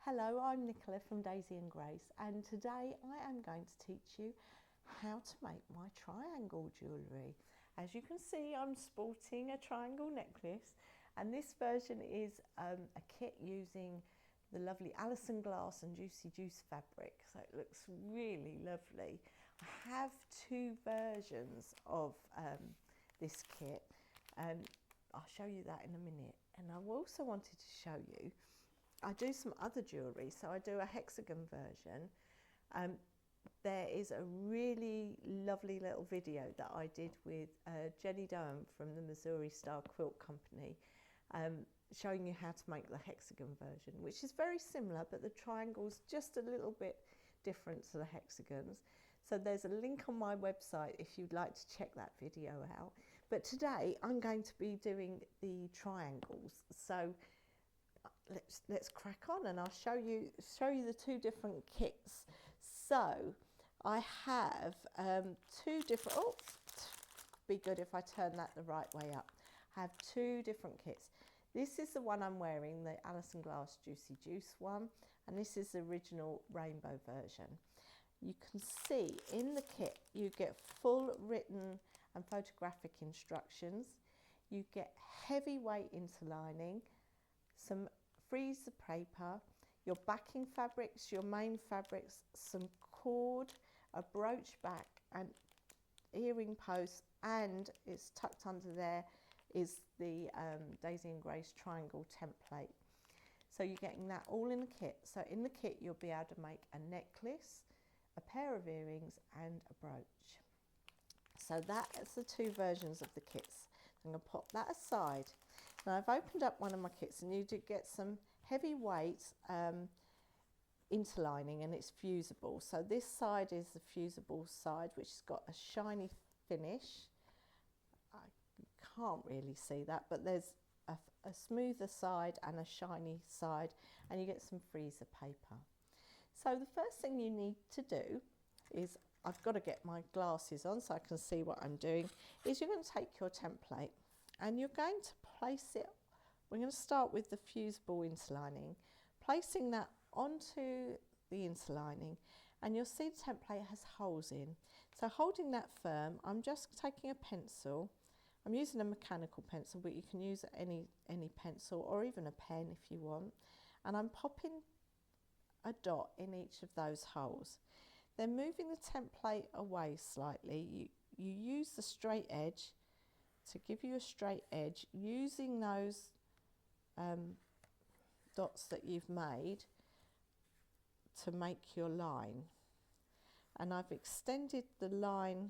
Hello, I'm Nicola from Daisy and Grace, and today I am going to teach you how to make my triangle jewellery. As you can see, I'm sporting a triangle necklace, and this version is a kit using the lovely Alison glass and Juicy Juice fabric, so it looks really lovely. I have two versions of this kit, and I'll show you that in a minute. And I also wanted to show you I do some other jewellery, so I do a hexagon version. There is a really lovely little video that I did with Jenny Doan from the Missouri Star Quilt Company, showing you how to make the hexagon version, which is very similar, but the triangle's just a little bit different to the hexagons. So there's a link on my website if you'd like to check that video out. But today I'm going to be doing the triangles. So let's crack on, and I'll show you the two different kits. So I have two different, oh, be good if I turn that the right way up. I have two different kits. This is the one I'm wearing, the Alison Glass Juicy Juice one, and this is the original rainbow version. You can see in the kit you get full written and photographic instructions. You get heavyweight interlining, some freezer paper, your backing fabrics, your main fabrics, some cord, a brooch back and earring post, and it's tucked under there is the Daisy and Grace triangle template. So you're getting that all in the kit. So in the kit you'll be able to make a necklace, a pair of earrings and a brooch. So that's the two versions of the kits. I'm going to pop that aside. Now I've opened up one of my kits, and you do get some heavyweight interlining, and it's fusible. So this side is the fusible side, which has got a shiny finish. You can't really see that, but there's a smoother side and a shiny side, and you get some freezer paper. So the first thing you need to do is, I've got to get my glasses on so I can see what I'm doing, is you're going to take your template and you're going to place it, we're going to start with the fusible interlining, placing that onto the interlining, and you'll see the template has holes in. So holding that firm, I'm just taking a pencil, I'm using a mechanical pencil, but you can use any pencil or even a pen if you want, and I'm popping a dot in each of those holes. Then moving the template away slightly, you use the straight edge to give you a straight edge, using those dots that you've made to make your line. And I've extended the line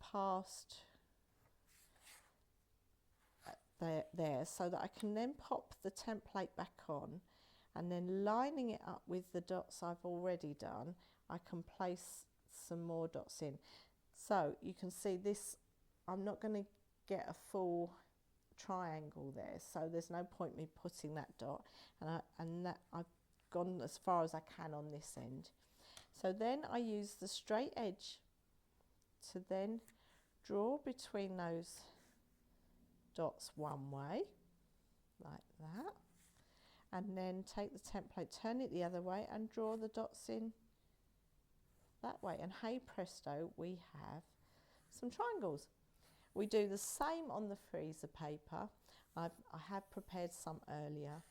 past there so that I can then pop the template back on, and then lining it up with the dots I've already done, I can place some more dots in. So you can see this, I'm not going to get a full triangle there, so there's no point me putting that dot, and that I've gone as far as I can on this end. So then I use the straight edge to then draw between those dots one way, like that. And then take the template, turn it the other way and draw the dots in that way. And hey presto, we have some triangles. We do the same on the freezer paper. I have prepared some earlier.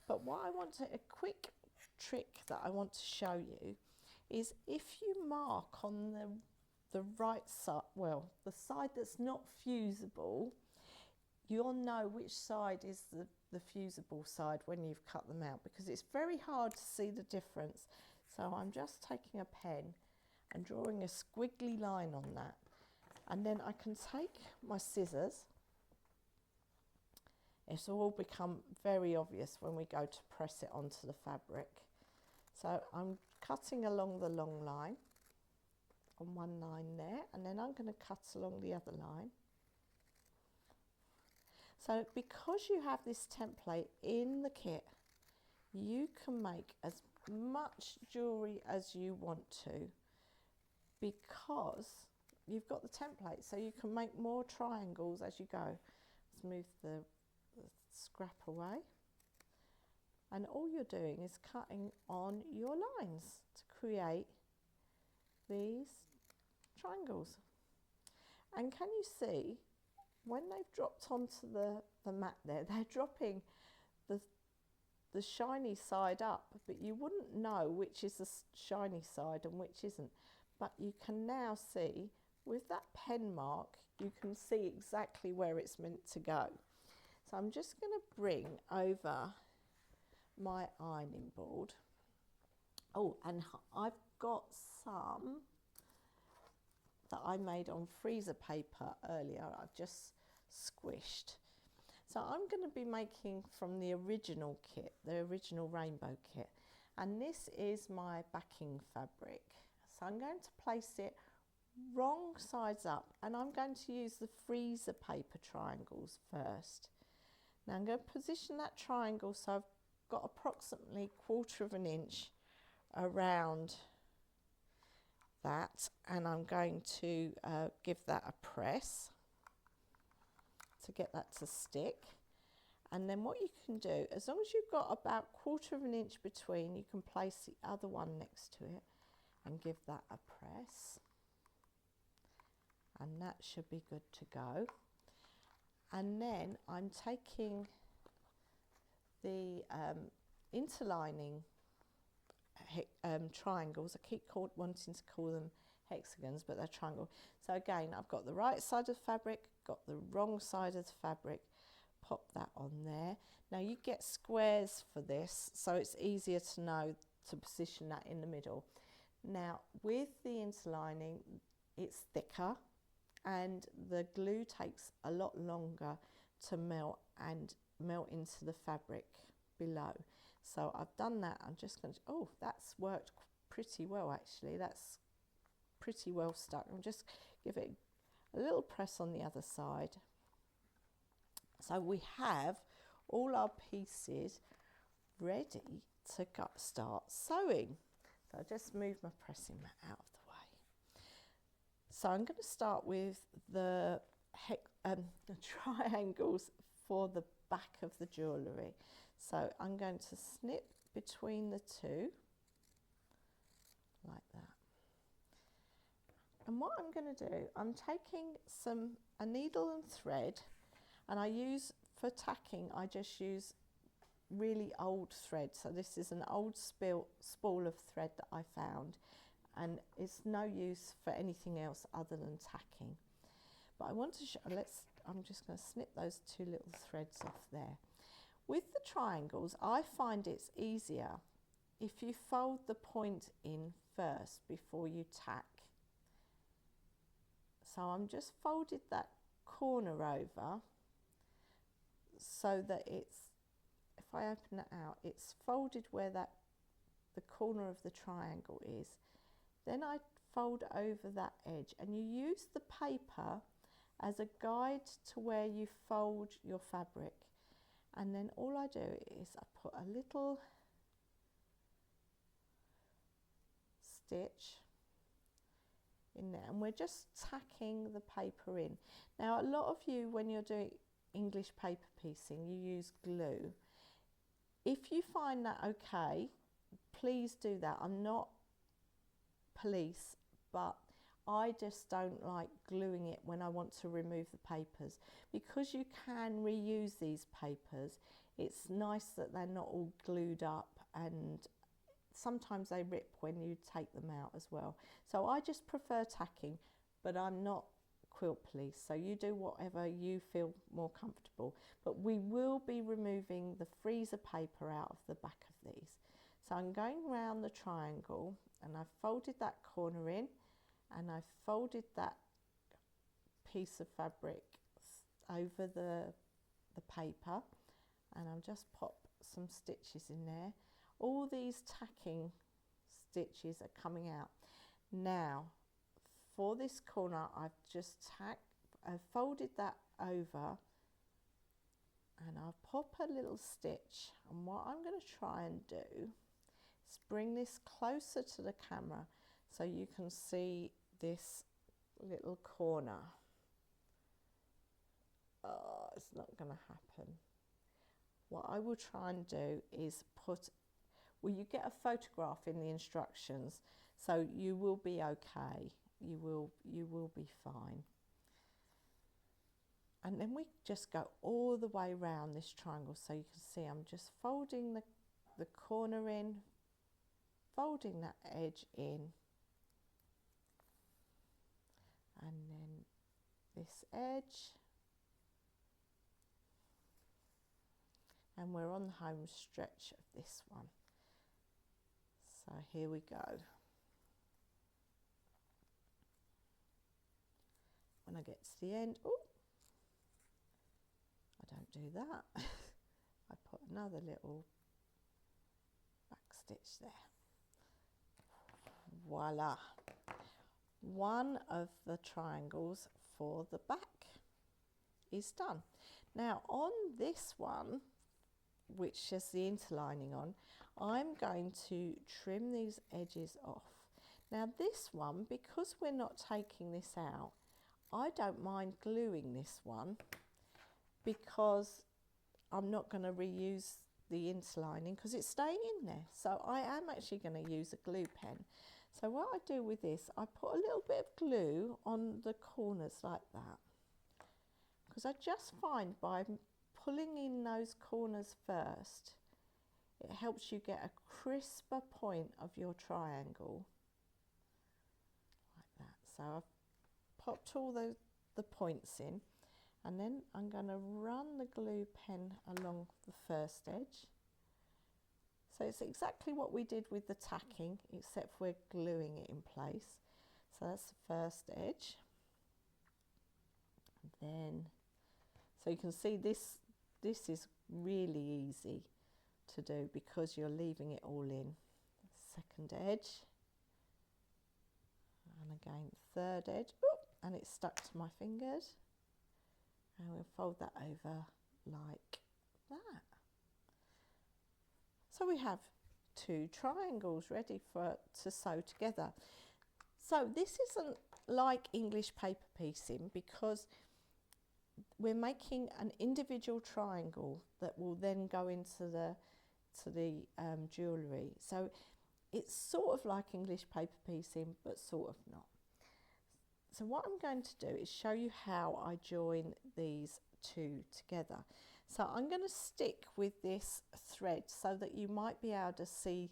But what I want to, a quick trick that I want to show you is, if you mark on the right side, well, the side that's not fusible, you'll know which side is the fusible side when you've cut them out, because it's very hard to see the difference. So I'm just taking a pen and drawing a squiggly line on that, and then I can take my scissors. It'll all become very obvious when we go to press it onto the fabric. So I'm cutting along the long line on one line there, and then I'm going to cut along the other line. So because you have this template in the kit, you can make as much jewellery as you want to, because you've got the template, so you can make more triangles as you go. Let's move the scrap away. And all you're doing is cutting on your lines to create these triangles. And can you see, when they've dropped onto the mat there, they're dropping the shiny side up, but you wouldn't know which is the shiny side and which isn't. But you can now see, with that pen mark, you can see exactly where it's meant to go. So I'm just going to bring over my ironing board. Oh, and I've got some that I made on freezer paper earlier. I've just squished. So I'm going to be making from the original kit, the original rainbow kit. And this is my backing fabric. So I'm going to place it wrong sides up, and I'm going to use the freezer paper triangles first. Now I'm going to position that triangle so I've got approximately 1/4 of an inch around that, and I'm going to give that a press to get that to stick. And then what you can do, as long as you've got about 1/4 of an inch between, you can place the other one next to it and give that a press, and that should be good to go. And then I'm taking the interlining triangles. I keep wanting to call them hexagons, but they're triangle. So again, I've got the right side of the fabric, got the wrong side of the fabric, pop that on there. Now you get squares for this, so it's easier to know to position that in the middle. Now with the interlining, it's thicker and the glue takes a lot longer to melt and melt into the fabric below. So I've done that. I'm just going to, oh, that's worked pretty well actually. That's pretty well stuck. I'm just give it a little press on the other side. So we have all our pieces ready to start sewing. So I'll just move my pressing mat out of the way. So I'm going to start with the triangles for the back of the jewellery. So I'm going to snip between the two like that. And what I'm going to do, I'm taking a needle and thread, and I use, for tacking, I just use really old thread. So this is an old spool of thread that I found, and it's no use for anything else other than tacking. But I want to show, I'm just going to snip those two little threads off there. With the triangles, I find it's easier if you fold the point in first before you tack. So I'm just folded that corner over so that it's, if I open it out, it's folded where the corner of the triangle is. Then I fold over that edge, and you use the paper as a guide to where you fold your fabric. And then all I do is I put a little stitch in there, and we're just tacking the paper in. Now a lot of you, when you're doing English paper piecing, you use glue. If you find that okay, please do that. I'm not police, but I just don't like gluing it when I want to remove the papers. Because you can reuse these papers, it's nice that they're not all glued up, and sometimes they rip when you take them out as well. So I just prefer tacking, but I'm not quilt police, so you do whatever you feel more comfortable. But we will be removing the freezer paper out of the back of these. So I'm going around the triangle, and I've folded that corner in, and I've folded that piece of fabric over the paper, and I'll just pop some stitches in there. All these tacking stitches are coming out. Now for this corner, I've folded that over, and I'll pop a little stitch, and what I'm going to try and do is bring this closer to the camera so you can see this little corner. Oh, it's not going to happen. what I will try and do is put, well, you get a photograph in the instructions, so you will be okay. You will be fine. And then we just go all the way around this triangle, so you can see I'm just folding the corner in, folding that edge in, and then this edge, and we're on the home stretch of this one. So here we go. When I get to the end, oh, I don't do that. I put another little back stitch there. Voila. One of the triangles for the back is done. Now on this one, which has the interlining on, I'm going to trim these edges off. Now this one, because we're not taking this out, I don't mind gluing this one because I'm not going to reuse the interlining because it's staying in there. So I am actually going to use a glue pen. So what I do with this, I put a little bit of glue on the corners like that, because I just find by pulling in those corners first, it helps you get a crisper point of your triangle like that. So I've popped all the points in, and then I'm going to run the glue pen along the first edge. So it's exactly what we did with the tacking, except we're gluing it in place. So that's the first edge. And then, so you can see this is really easy to do because you're leaving it all in. Second edge, and again third edge. Oop, and it's stuck to my fingers. And we'll fold that over like that. So we have two triangles ready to sew together. So this isn't like English paper piecing because we're making an individual triangle that will then go into the jewellery. So it's sort of like English paper piecing, but sort of not. So what I'm going to do is show you how I join these two together. So I'm going to stick with this thread so that you might be able to see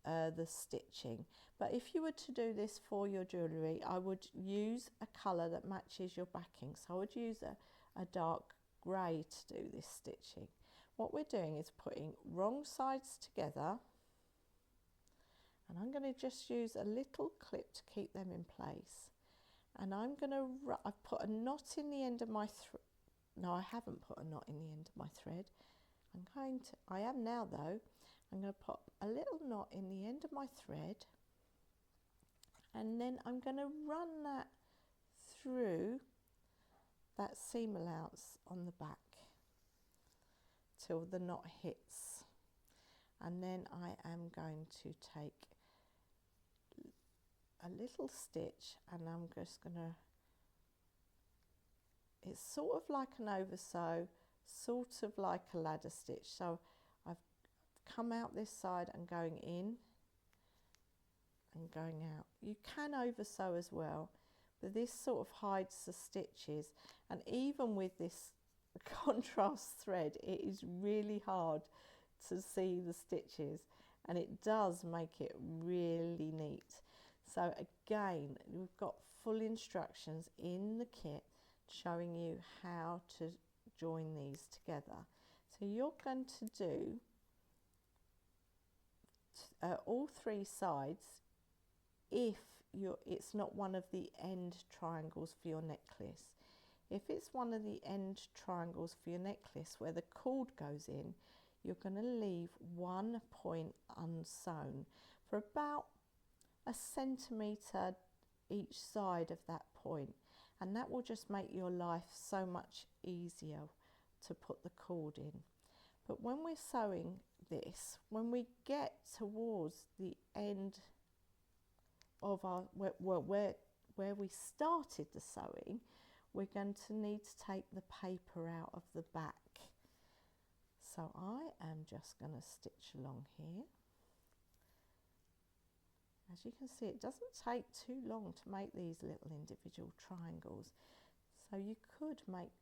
the stitching. But if you were to do this for your jewellery, I would use a colour that matches your backing. So I would use a dark grey to do this stitching. What we're doing is putting wrong sides together, and I'm going to just use a little clip to keep them in place. And I'm going to, I've put a knot in the end of my no, I haven't put a knot in the end of my thread. I am now though, I'm going to pop a little knot in the end of my thread, and then I'm going to run that through that seam allowance on the back till the knot hits. And then I am going to take a little stitch, and I'm just going to, it's sort of like an oversew, sort of like a ladder stitch. So I've come out this side and going in and going out. You can oversew as well, but this sort of hides the stitches, and even with this contrast thread it is really hard to see the stitches, and it does make it really neat. So again, we've got full instructions in the kit showing you how to join these together. So you're going to do all three sides if it's not one of the end triangles for your necklace. If it's one of the end triangles for your necklace where the cord goes in, you're going to leave one point unsewn for about a centimetre each side of that point, and that will just make your life so much easier to put the cord in. But when we're sewing this, when we get towards the end of our where we started the sewing, we're going to need to take the paper out of the back. So I am just going to stitch along here. As you can see, it doesn't take too long to make these little individual triangles. So you could make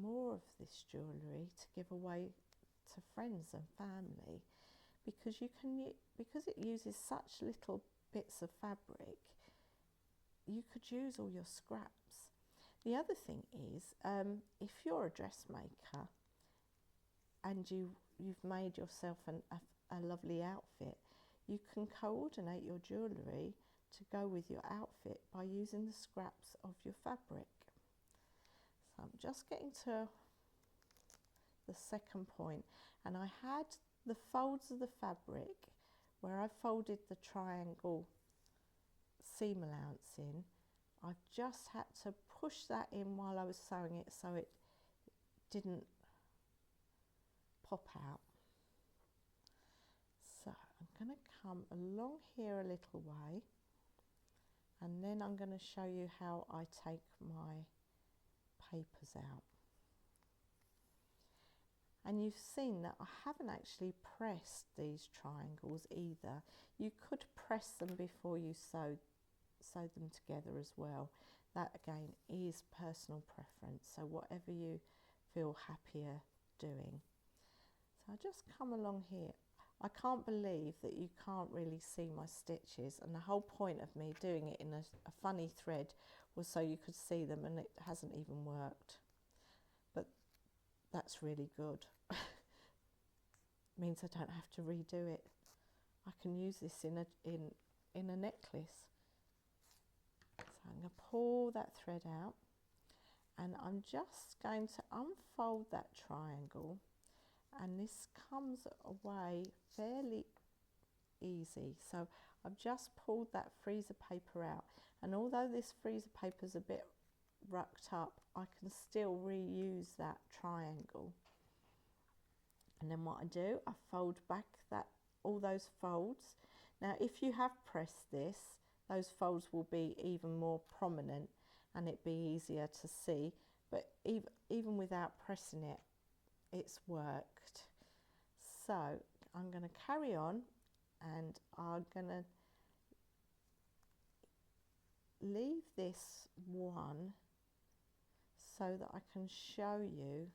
more of this jewellery to give away to friends and family, because because it uses such little bits of fabric, you could use all your scraps. The other thing is, if you're a dressmaker and you've made yourself a lovely outfit, you can coordinate your jewellery to go with your outfit by using the scraps of your fabric. So I'm just getting to the second point, and I had the folds of the fabric where I folded the triangle seam allowance in. I've just had to push that in while I was sewing it so it didn't pop out. So I'm going to come along here a little way, and then I'm going to show you how I take my papers out. And you've seen that I haven't actually pressed these triangles either. You could press them before you sew them together as well. That again is personal preference, so whatever you feel happier doing. So I just come along here. I can't believe that you can't really see my stitches, and the whole point of me doing it in a funny thread was so you could see them, and it hasn't even worked. But that's really good. Means I don't have to redo it. I can use this in a necklace. So I'm going to pull that thread out, and I'm just going to unfold that triangle, and this comes away fairly easy. So I've just pulled that freezer paper out, and although this freezer paper is a bit rucked up, I can still reuse that triangle. And then what I do, I fold back all those folds. Now if you have pressed this, those folds will be even more prominent and it'd be easier to see, but even without pressing it, it's worked. So I'm going to carry on, and I'm going to leave this one so that I can show you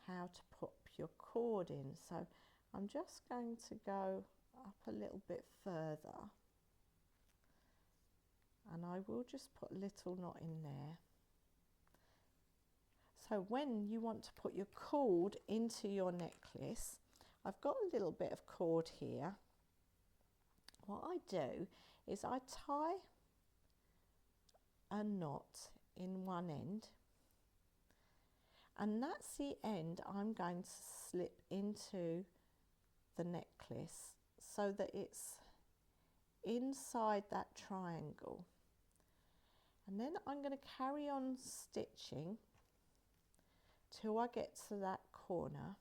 how to put your cord in. So I'm just going to go up a little bit further, and I will just put a little knot in there. So when you want to put your cord into your necklace, I've got a little bit of cord here. What I do is I tie a knot in one end, and that's the end I'm going to slip into the necklace so that it's inside that triangle. And then I'm going to carry on stitching till I get to that corner.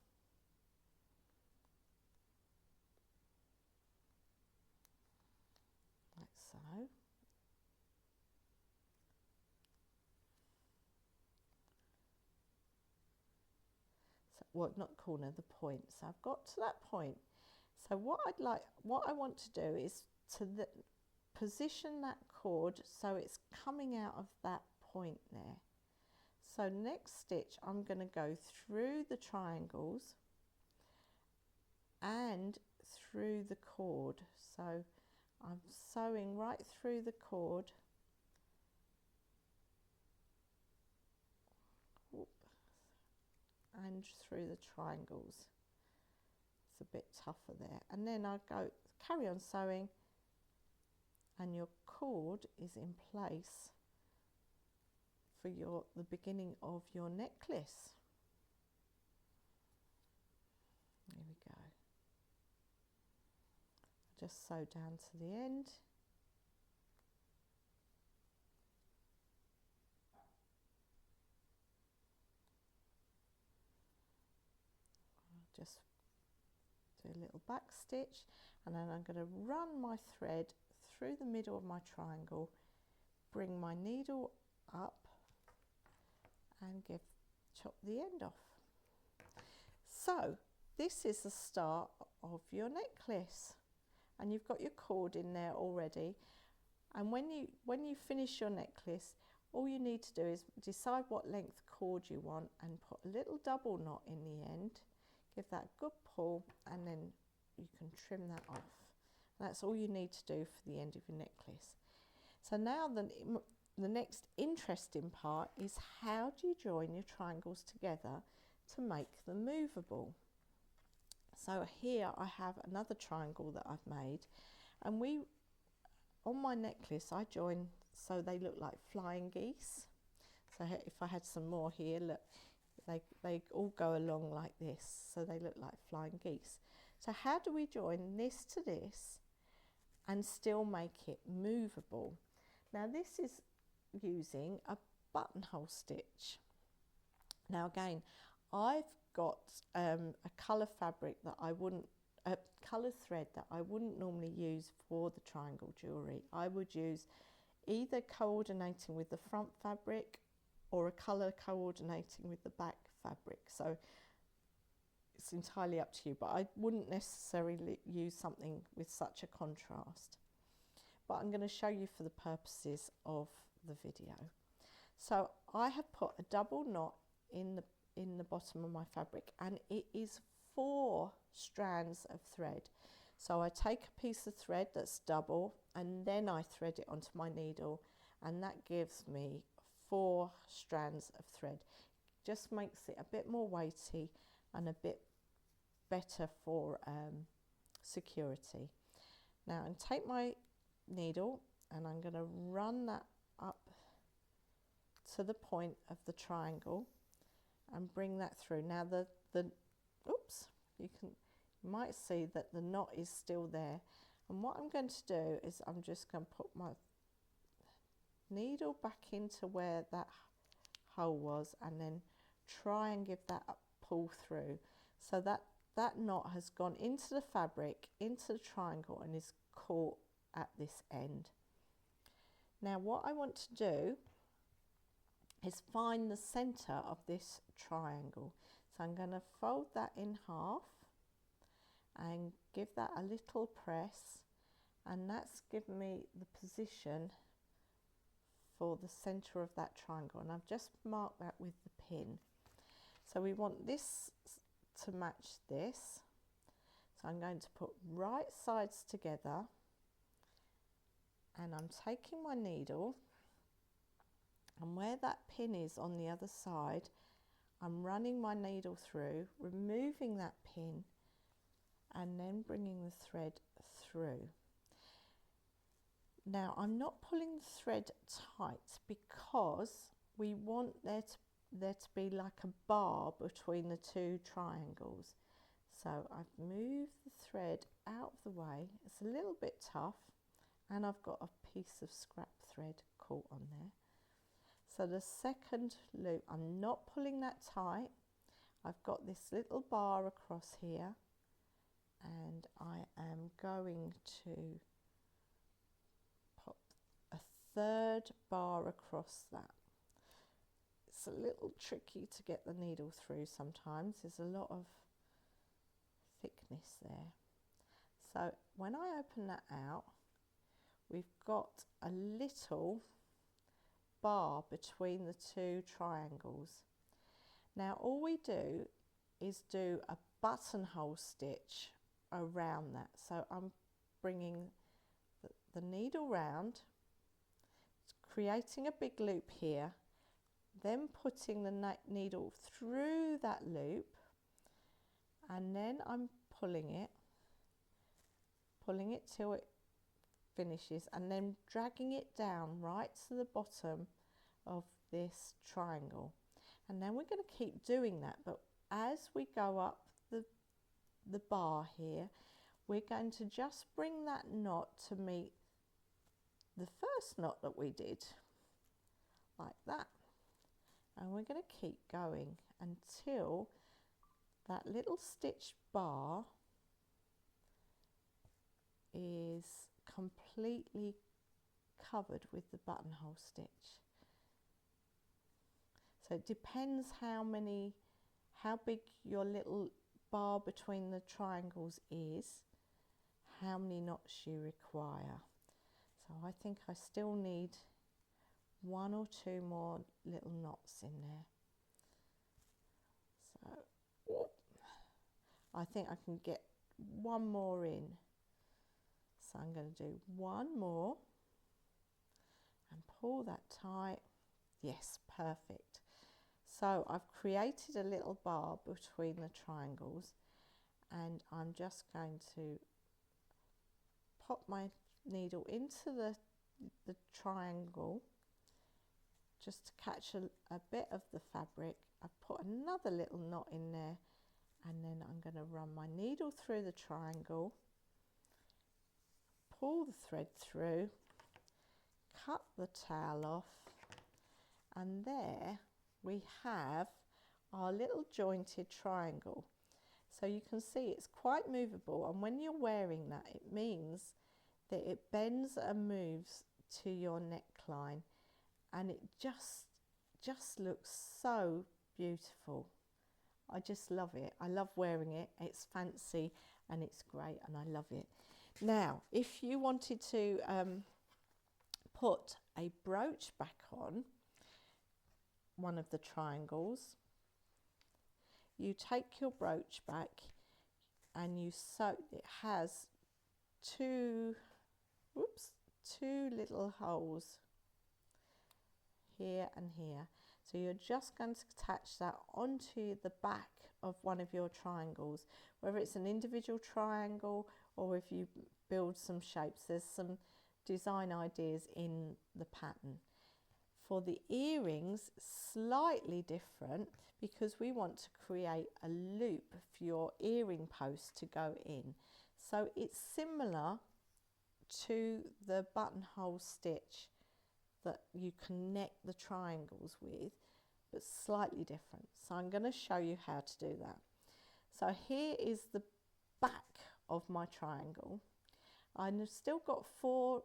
Like so. Well, not corner, the point. So I've got to that point. So what I want to do is to position that cord so it's coming out of that point there. So next stitch, I'm going to go through the triangles and through the cord. So I'm sewing right through the cord. And through the triangles. It's a bit tougher there. And then I go carry on sewing, and your cord is in place for the beginning of your necklace. There we go. Just sew down to the end. Just do a little back stitch, and then I'm going to run my thread through the middle of my triangle, bring my needle up and chop the end off. So this is the start of your necklace, and you've got your cord in there already. And when you finish your necklace, all you need to do is decide what length cord you want and put a little double knot in the end. Give that a good pull, and then you can trim that off. That's all you need to do for the end of your necklace. So now the next interesting part is, how do you join your triangles together to make them movable? So here I have another triangle that I've made, and on my necklace I join so they look like flying geese. So if I had some more here, look, they all go along like this, so they look like flying geese. So how do we join this to this and still make it movable? Now this is using a buttonhole stitch. Now again, I've got a colour fabric that a colour thread that I wouldn't normally use for the triangle jewellery. I would use either coordinating with the front fabric or a colour coordinating with the back fabric. So it's entirely up to you, but I wouldn't necessarily use something with such a contrast. But I'm going to show you for the purposes of the video. So I have put a double knot in the bottom of my fabric, and it is 4 strands of thread. So I take a piece of thread that's double, and then I thread it onto my needle, and that gives me 4 strands of thread. Just makes it a bit more weighty and a bit better for security. Now I take my needle and I'm going to run that up to the point of the triangle and bring that through. Now oops, you might see that the knot is still there, and what I'm going to do is I'm just going to put my needle back into where that hole was, and then try and give that a pull through, so that knot has gone into the fabric, into the triangle, and is caught at this end. Now what I want to do is find the center of this triangle. So I'm going to fold that in half and give that a little press, and that's given me the position for the center of that triangle, and I've just marked that with the pin. So we want this to match this, so I'm going to put right sides together, and I'm taking my needle, and where that pin is on the other side, I'm running my needle through, removing that pin, and then bringing the thread through. Now I'm not pulling the thread tight because we want there to be like a bar between the 2 triangles. So I've moved the thread out of the way. It's a little bit tough, and I've got a piece of scrap thread caught on there. So the second loop, I'm not pulling that tight. I've got this little bar across here, and I am going to pop a 3rd bar across that. It's a little tricky to get the needle through sometimes. There's a lot of thickness there. So when I open that out, we've got a little bar between the 2 triangles. Now all we do is do a buttonhole stitch around that. So I'm bringing the needle round, creating a big loop here, then putting the needle through that loop, and then I'm pulling it till it finishes, and then dragging it down right to the bottom of this triangle. And then we're going to keep doing that, but as we go up the bar here, we're going to just bring that knot to meet the first knot that we did, like that. And we're going to keep going until that little stitched bar is completely covered with the buttonhole stitch. So it depends how big your little bar between the triangles is, how many knots you require. So I think I still need 1 or 2 more little knots in there. So I think I can get 1 more in. So I'm going to do 1 more and pull that tight. Yes, perfect. So I've created a little bar between the triangles, and I'm just going to pop my needle into the triangle just to catch a bit of the fabric. I've put another little knot in there, and then I'm going to run my needle through the triangle, pull the thread through, cut the tail off, and there we have our little jointed triangle. So you can see it's quite movable, and when you're wearing that, it means that it bends and moves to your neckline, and it just looks so beautiful. I just love it. I love wearing it. It's fancy and it's great, and I love it. Now, if you wanted to put a brooch back on one of the triangles, you take your brooch back and you sew. It has two little holes here and here. So you're just going to attach that onto the back of one of your triangles, whether it's an individual triangle or if you build some shapes. There's some design ideas in the pattern. For the earrings, slightly different, because we want to create a loop for your earring post to go in. So it's similar to the buttonhole stitch that you connect the triangles with, but slightly different. So I'm going to show you how to do that. So here is the back of my triangle. I've still got 4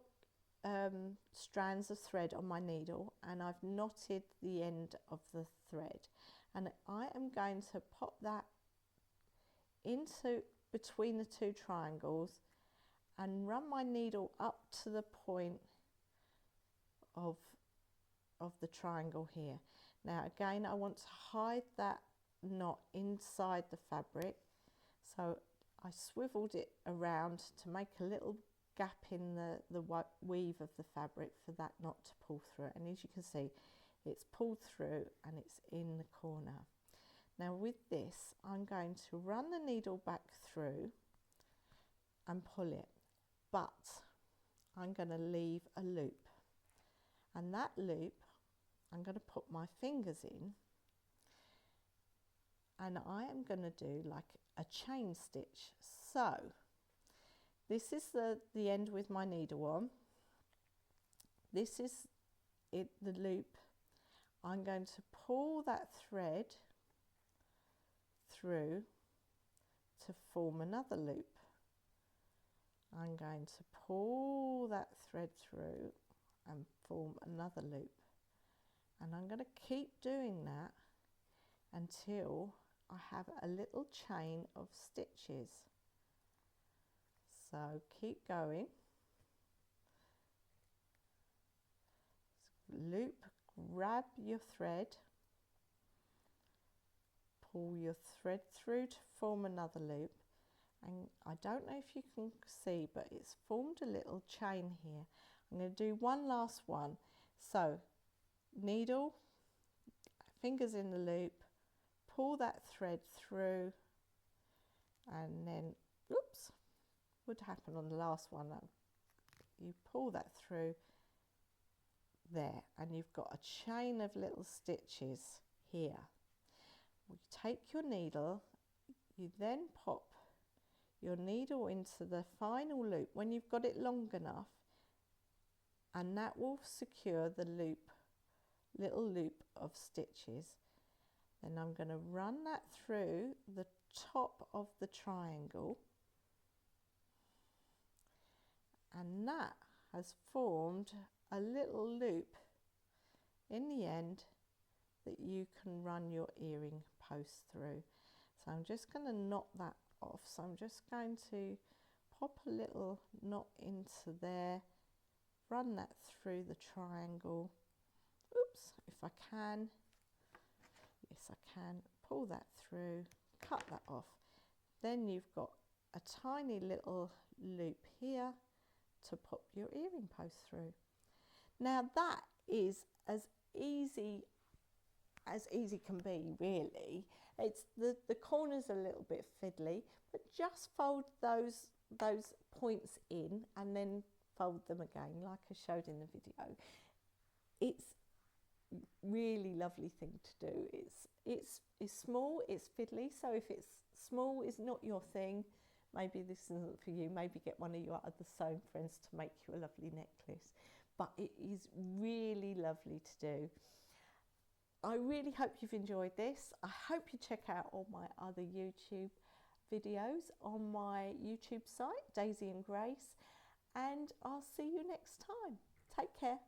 strands of thread on my needle, and I've knotted the end of the thread, and I am going to pop that into between the 2 triangles and run my needle up to the point of the triangle here. Now again, I want to hide that knot inside the fabric, so I swiveled it around to make a little gap in the weave of the fabric for that knot to pull through, and as you can see, it's pulled through and it's in the corner. Now with this, I'm going to run the needle back through and pull it, but I'm going to leave a loop, and that loop I'm going to put my fingers in, and I am going to do like a chain stitch. So this is the end with my needle on. This is it, the loop. I'm going to pull that thread through to form another loop. I'm going to pull that thread through and form another loop. And I'm going to keep doing that until I have a little chain of stitches. So keep going. Loop, grab your thread, pull your thread through to form another loop, and I don't know if you can see, but it's formed a little chain here. I'm going to do one last one. So needle, fingers in the loop, pull that thread through, and then oops, would happen on the last one. You pull that through there, and you've got a chain of little stitches here. You take your needle, you then pop your needle into the final loop when you've got it long enough, and that will secure the loop, little loop of stitches. Then I'm going to run that through the top of the triangle, and that has formed a little loop in the end that you can run your earring post through. So So I'm just going to knot that off. So I'm just going to pop a little knot into there, run that through the triangle. Oops, if I can. Yes, I can. Pull that through, cut that off. Then you've got a tiny little loop here to pop your earring post through. Now that is as easy can be, really. It's the corners are a little bit fiddly, but just fold those points in and then fold them again like I showed in the video. It's really lovely thing to do. It's small, it's fiddly, so if it's small is not your thing, maybe this isn't for you. Maybe get one of your other sewing friends to make you a lovely necklace. But it is really lovely to do. I really hope you've enjoyed this. I hope you check out all my other YouTube videos on my YouTube site, Daisy and Grace, and I'll see you next time. Take care.